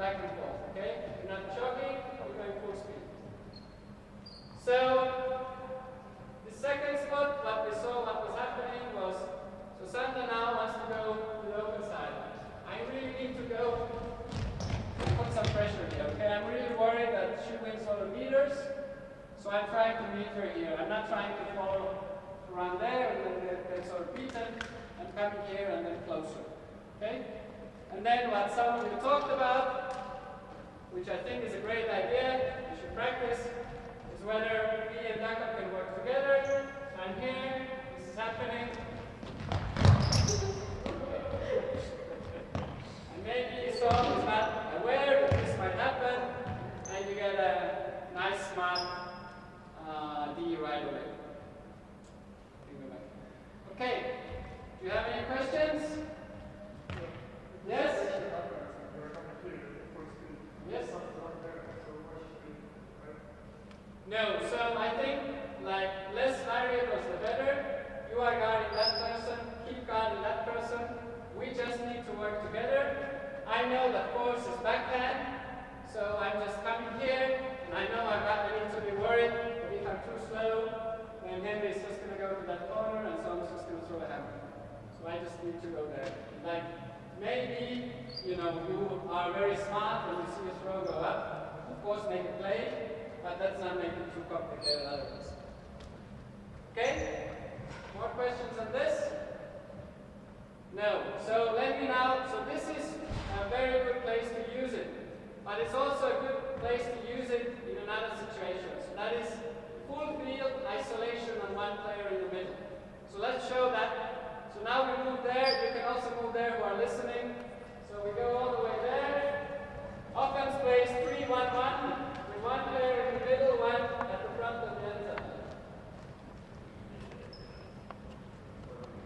back and forth, okay? You're not jogging, you're going full speed. So, the second spot, what we saw what was happening was, so Sander now wants to go to the open side. I really need to go and put some pressure here, okay? I'm really worried that she wins all the meters, so I'm trying to meet her here. I'm not trying to follow around there and then get sort of beaten and come here and then closer, okay? And then what some of you talked about, which I think is a great idea, you should practice, is whether me and Daka can work together. I'm here, this is happening. And maybe someone is not aware that this might happen, and you get a nice smart D right away. Okay, do you have any questions? Yes? Yes? No, so I think like less variables the better. You are guarding that person, keep guarding that person. We just need to work together. I know that force is backhand, so I'm just coming here, and I know I need to be worried that if I'm too slow, then Henry is just going to go to that corner, and so I'm just going to throw a hammer. So I just need to go there. Like, maybe, you are very smart when you see a throw go up. Of course, make a play, but let's not make it too complicated otherwise. Okay? More questions on this? No. So let me now, so this is a very good place to use it. But it's also a good place to use it